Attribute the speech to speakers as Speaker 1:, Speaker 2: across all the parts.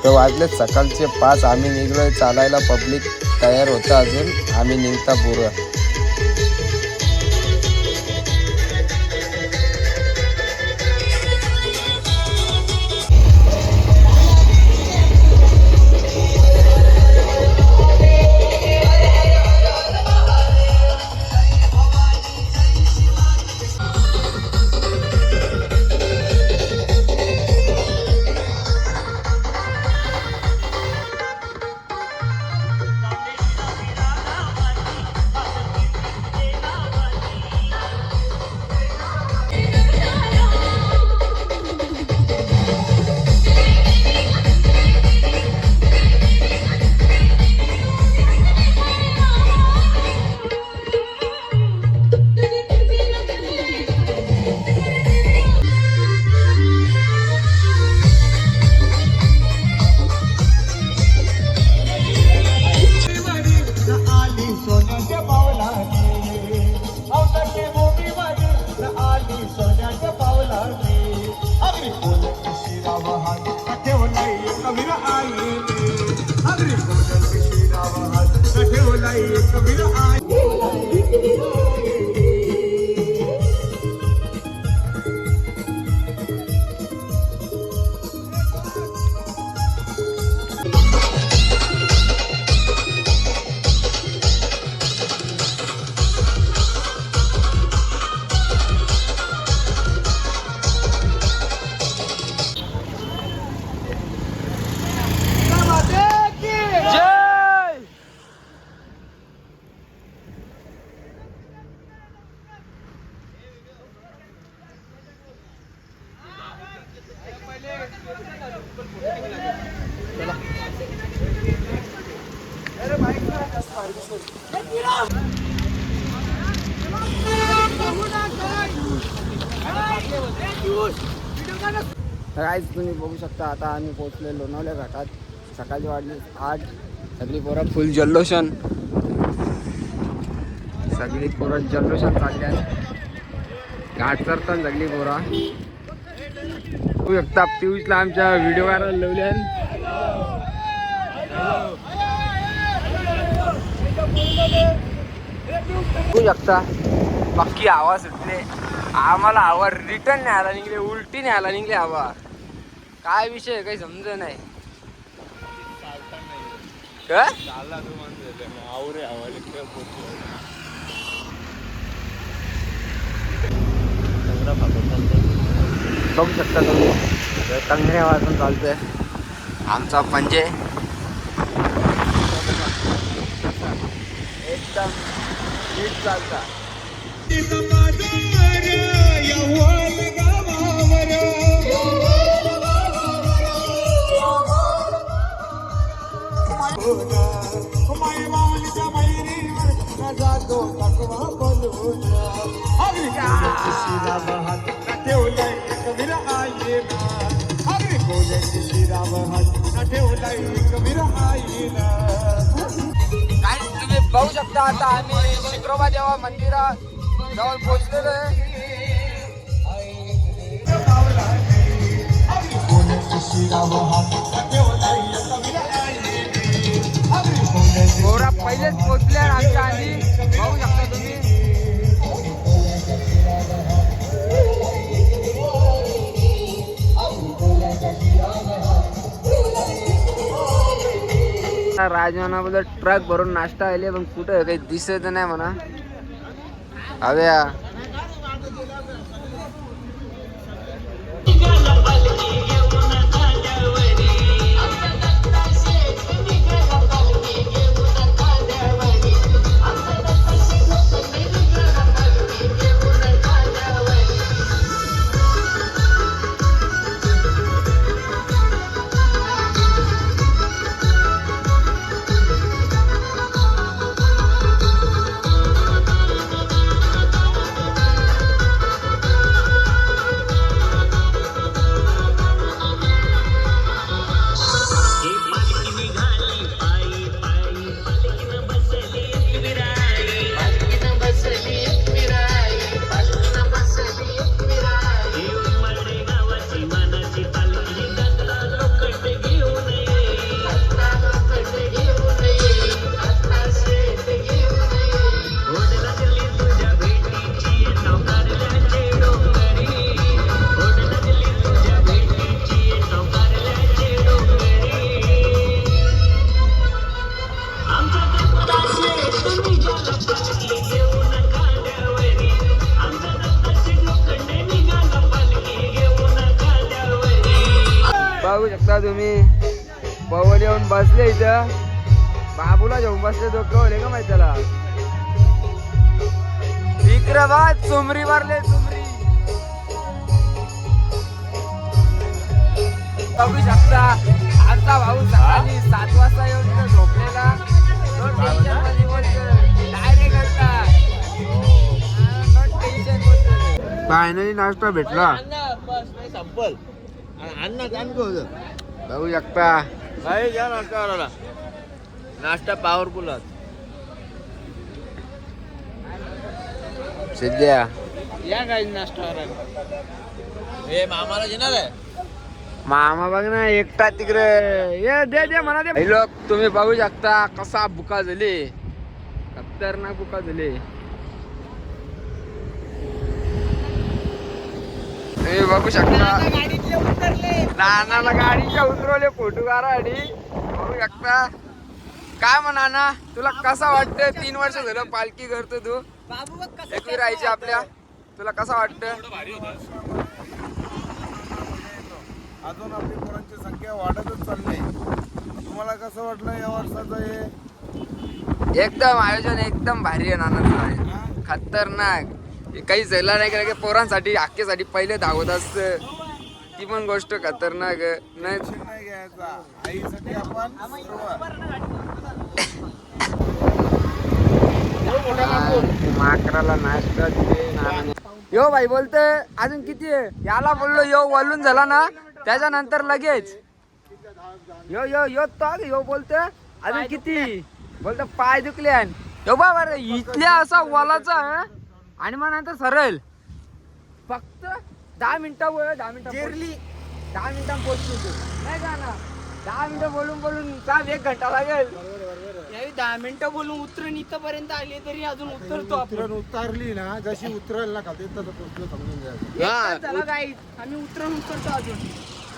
Speaker 1: तर वाजले सकाळचे 5. आम्ही निघलोय चालायला. पब्लिक तयार होतं अजून. आम्ही निघता पुरं. गाईज तुम्ही बघू शकता आता आम्ही पोहोचले लोणावल्या घाटात. सकाळी वाजले 8. सगळी पोरं फुल जल्लोषण. सगळी पोरं जल्लोषण चालल्या. घाट चढतात सगळी पोरं. बघू शकता पियुषला आमच्या व्हिडिओ करायला लावल्यान. बघू शकता बाकी आवाज सुटले. आम्हाला हवा रिटर्न न्यायला निघले, उलटी न्यायला निघले हवा. काय विषय काही समज नाही. बघू शकता तुम्ही टंगऱ्या वाजून चालतोय आमचा पंजे. एकदम नीट चालता. तुम्ही बघू शकता आता आम्ही शिक्रोबा देवा मंदिरात जवळ पोहोचलेलो आहे. गोरा पहिलेच पोहोचल्या आमच्या आधी. बघू शकता तुम्ही. राजमानाबद्दल ट्रक भरून नाश्ता आले पण कुठं काही दिसत नाही म्हणा. अरे शकता तुम्ही पवल येऊन बसले इथं. बाबूला घेऊन बसले डोकं होले का माहिती त्याला. विक्रमात चुमरी मारले चुमरी. बघू शकता आमचा भाऊ सकाळी 7 वाजता येऊन तिथं झोपलेला. फायनली नाश्ता भेटला. बघू शकता
Speaker 2: नाश्ता पॉवरफुल
Speaker 1: सध्या
Speaker 2: या काही नाश्ता हे मामाला घेणार आहे.
Speaker 1: मामा बघ ना एकटा तिकडे ये दे म्हणा दे. लोक तुम्ही बघू शकता कसा बुका झाले. खतरनाक बुका झाले. तुम्ही बघू शकता नानाला गाडीच्या उतरवले फोटो काढासाठी. बघू शकता काय म्हणा ना तुला कसा वाटतं. 3 वर्ष झालं पालखी करतो तू एकवी राहायची आपल्या. तुला कसं वाटतं.
Speaker 3: अजून आपली पोरांची संख्या वाढतच चालली. तुम्हाला कसं वाटलं या वर्षाचं हे.
Speaker 1: एकदम आयोजन एकदम भारी आहे नाना. खतरनाक. काही झाला नाही का पोरांसाठी हाकेसाठी पहिले धावत असतं. ती पण गोष्ट खतरनाक नाही.
Speaker 3: नाही घ्यायचा आईसाठी आपण
Speaker 1: माकराला नाश्ता दिले नानाने. यो भाई बोलतोय अजून किती आहे. याला बोललो यो वळून झाला ना त्याच्यानंतर लगेच यो यो यो तो यो बोलतोय अजून किती. बोलतो पाय दुखले. यो बाबा रे इथल्या असा वलाचा आणि मग नंतर सरळ फक्त 10 मिनिटं 10 मिनिटां पोहोचतो तू नाही का ना. 10 मिनिटं बोलून काम 1 घंटा लागेल.
Speaker 4: 10 मिनिटं बोलून उतरून इथपर्यंत आली तरी अजून उतरतो आपण.
Speaker 3: उतरली ना जशी उतरल ना खाली तसं पोहोचलो समजून घ्यायचं.
Speaker 4: एक तास झाला गाईड आम्ही उतरून उतरतो अजून.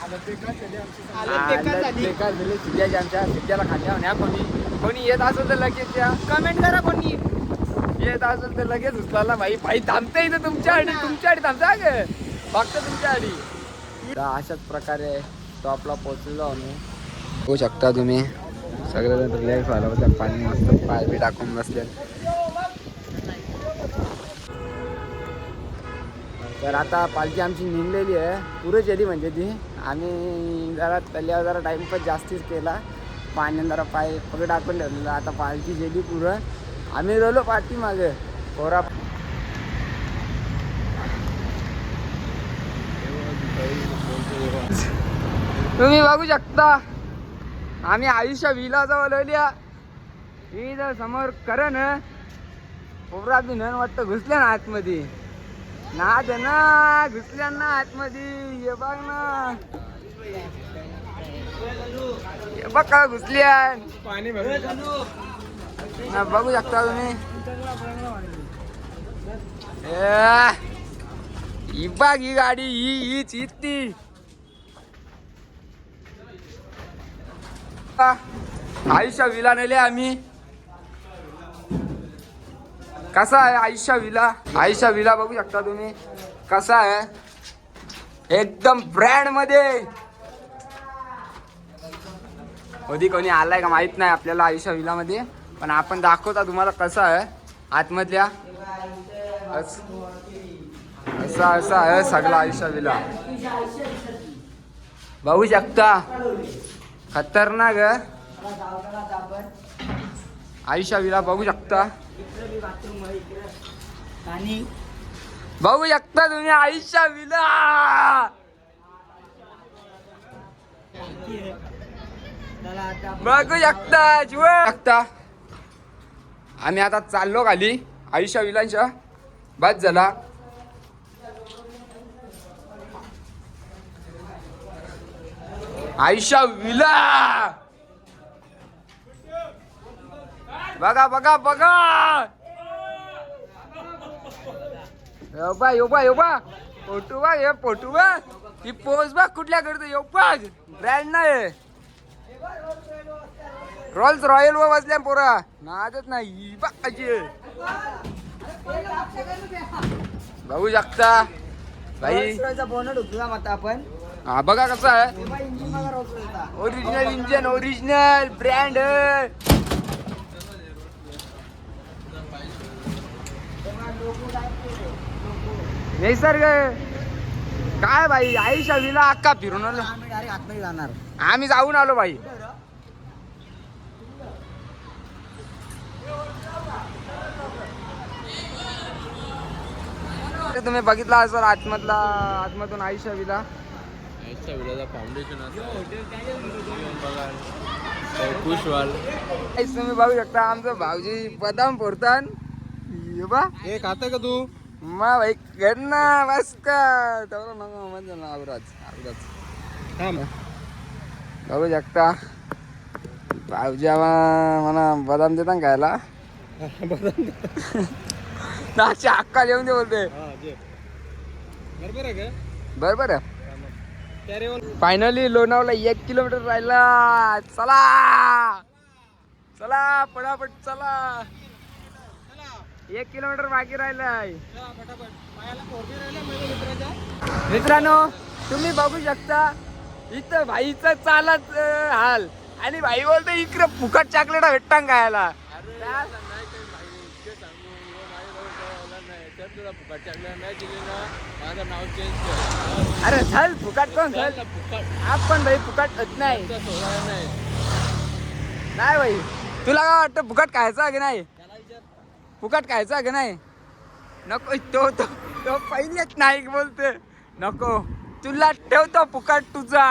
Speaker 4: हालत बेकार झाली.
Speaker 1: सिद्ध्याच्या आमच्या सिद्ध्याला खाल्ल्या न्या. कोणी येत असेल तर लगेच या.
Speaker 4: कमेंट करा कोणी
Speaker 1: येत असेल तर लगेच उचलायला. भाई थांबते इथं तुमच्यासाठी थांबता ग फक्त तुमच्यासाठी. अशाच प्रकारे टॉपला पोहोचलेलो आम्ही. होऊ शकता तुम्ही सगळेजण रिलॅक्स व्हायला बद्दल पाणी मस्त पाय बी टाकून बसले. तर आता पालखी आमची निघलेली आहे. पुरेच येते म्हणजे ती. आम्ही जरा तल्यावर जरा टाइमपास जास्तीच केला. पाण्यात जरा पाय पकडे टाकून ठेवलेला. आता पालखी गेली पुरं. आम्ही रोलो पाठी मागे पोरा. तुम्ही बघू शकता आम्ही आयुष्य विलाचा बोलवल्या. ही जर समोर करण पोरा बी नन वाटतं घुसल्या ना आतमध्ये. ना दे ना घुसल्या ना आतमध्ये. ये बघ ना हे बघ का घुसल्या.
Speaker 2: पाणी
Speaker 1: बघू शकता तुम्ही. ही बघ ही गाडी हीच ती. आयुष्या विला नेले आम्ही. कसा आहे आयुष्या विला बघू शकता तुम्ही कसा आहे. एकदम ब्रँड मध्ये. कधी कोणी आलाय का माहित नाही आपल्याला आयुष्या विला मध्ये. पण आपण दाखवता तुम्हाला कसं आहे आतमधल्या. असा आहे सगळा आयुष्या विला. बघू शकता खतरनाक आयुष्या विला. बघू शकता बघू शकता तुम्ही आयुष्या विला. बघू शकता आम्ही आता चाललो खाली आयुष्या विलांच्या. बस झाला. आयुष्या विला बघा बघा बघा. यो बा फोटो बघ. हे फोटो बघ. ही पोज बघ कुठल्या करतो. यो बघ ब्रँड नाही. रोल्स रॉयल व बसल्या पोरा नादच नाही. बघू शकता भाई.
Speaker 4: बोनट होतो आपण
Speaker 1: हा बघा कसं आहे ओरिजिनल इंजन ओरिजिनल ब्रँड निसर्ग काय भाई आईशा विला अक्का फिरून आलो आम्ही जाऊन आलो भाई तुम्ही बघितला असेल आतमधून आईशा विला
Speaker 2: फाउंडेशन खुशवाल
Speaker 1: तुम्ही बघू शकता आमचं भाऊजी बदाम फोडतान बा
Speaker 3: हे खातं का तू
Speaker 1: मा भाई कर ना बस का तेवढा नका म्हणजे ना आवराज बघू शकता भाऊजी मला बदाम देता खायला नाची हक्का लिहून दे बोलते
Speaker 3: बरोबर आहे का
Speaker 1: बरोबर फायनली लोणावळा 1 किलोमीटर राहिला चला चला पटापट चला 1 किलोमीटर बाकी राहिलाय मित्रांनो तुम्ही बघू शकता इथं भाईचं चालत हाल आणि भाई बोलतो इकडे फुकट चॉकलेट भेटतां खायला अरे चल फुकट कोण चल आपण भाई फुकट नाही नाही भाई तुला काय वाटतं फुकट खायचा की नाही फुकट खायचा की नाही नको तो पहिलेच नाही बोलते नको तुला ठेवतो फुकट तुझा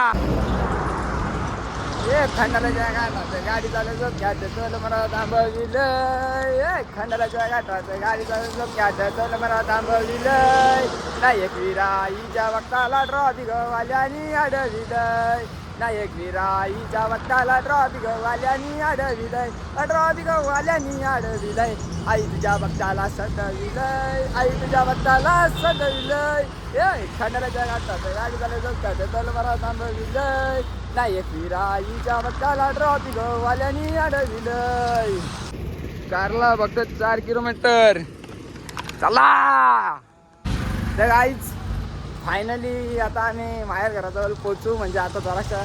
Speaker 1: ये खंडाला जागा गाडी चालवतो घ्या चल मला थांबविलंय खंडाला जागा गाडी चालवतो घ्या चल मला थांबविलंय नायक विराईच्या वक्ताला ट्रॉफिक वाल्यानी अडविलंय नायक विराईच्या वक्ताला ट्रॉफिक वाल्यानी अडविलंय ट्रॉफिक वाल्यानी अडविलंय आई तुझ्या वक्ताला सटविलंय आई तुझ्या वक्ताला सटविलंय ये खंडाला जागा गाडी चालवतो घ्या चल मला थांबविलंय नायक विराईच्या वक्ताला ट्रॉफिक वाल्यानी अडविलंय कारला फक्त 4 किलोमीटर चला तर आईच फायनली आता आम्ही माहेर घराजवळ पोचू म्हणजे आता जराशा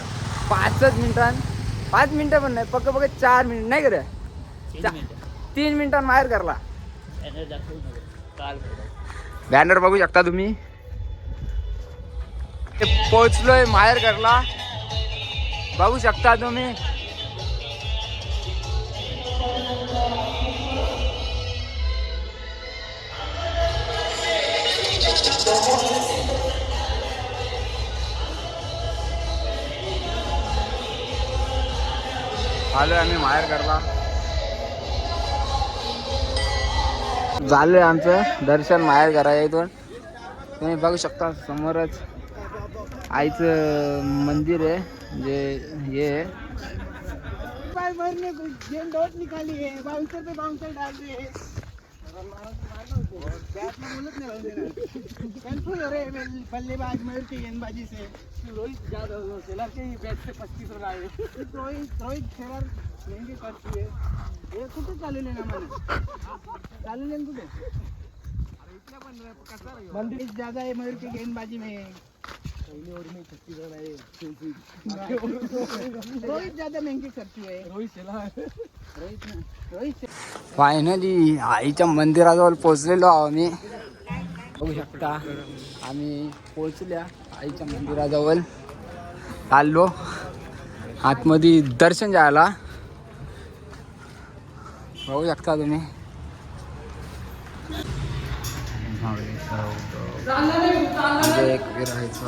Speaker 1: 5 मिनिटं पण नाही पक्क 4 मिनिट नाही करे 3 मिनिटां माहेर घरला बॅनर बघू शकता तुम्ही पोचलोय माहेर घरला बघू शकता तुम्ही आलोय आम्ही माहेर घरला झालंय आमचं दर्शन माहेर घरा इथून तुम्ही बघू शकता समोरच आईचं मंदिर आहे जे ये
Speaker 4: भरने डॉट निकाली है बाउंसर पे बाउंसर डाल दिए बोलत नाही कंट्रोल हो रहे बल्लेबाज मयूर की गेंदबाजी से रोहित यादव शेलर के बैट से 25 रन आए रोहित शेलर महंगी करती है ये कुठे चालवले ना मला चालवले कुठे इथल्या पण मंदिर ज्यादा है मयूर की गेंदबाजी में पहले ओवर में 36 रन आए रोहित ज्यादा महंगी करती है रोहित
Speaker 1: फायनली आईच्या मंदिराजवळ पोहोचलेलो आहो आम्ही बघू शकता आम्ही पोहोचल्या आईच्या मंदिराजवळ आलो आतमध्ये दर्शन घ्यायला बघू शकता तुम्ही एक विरायचा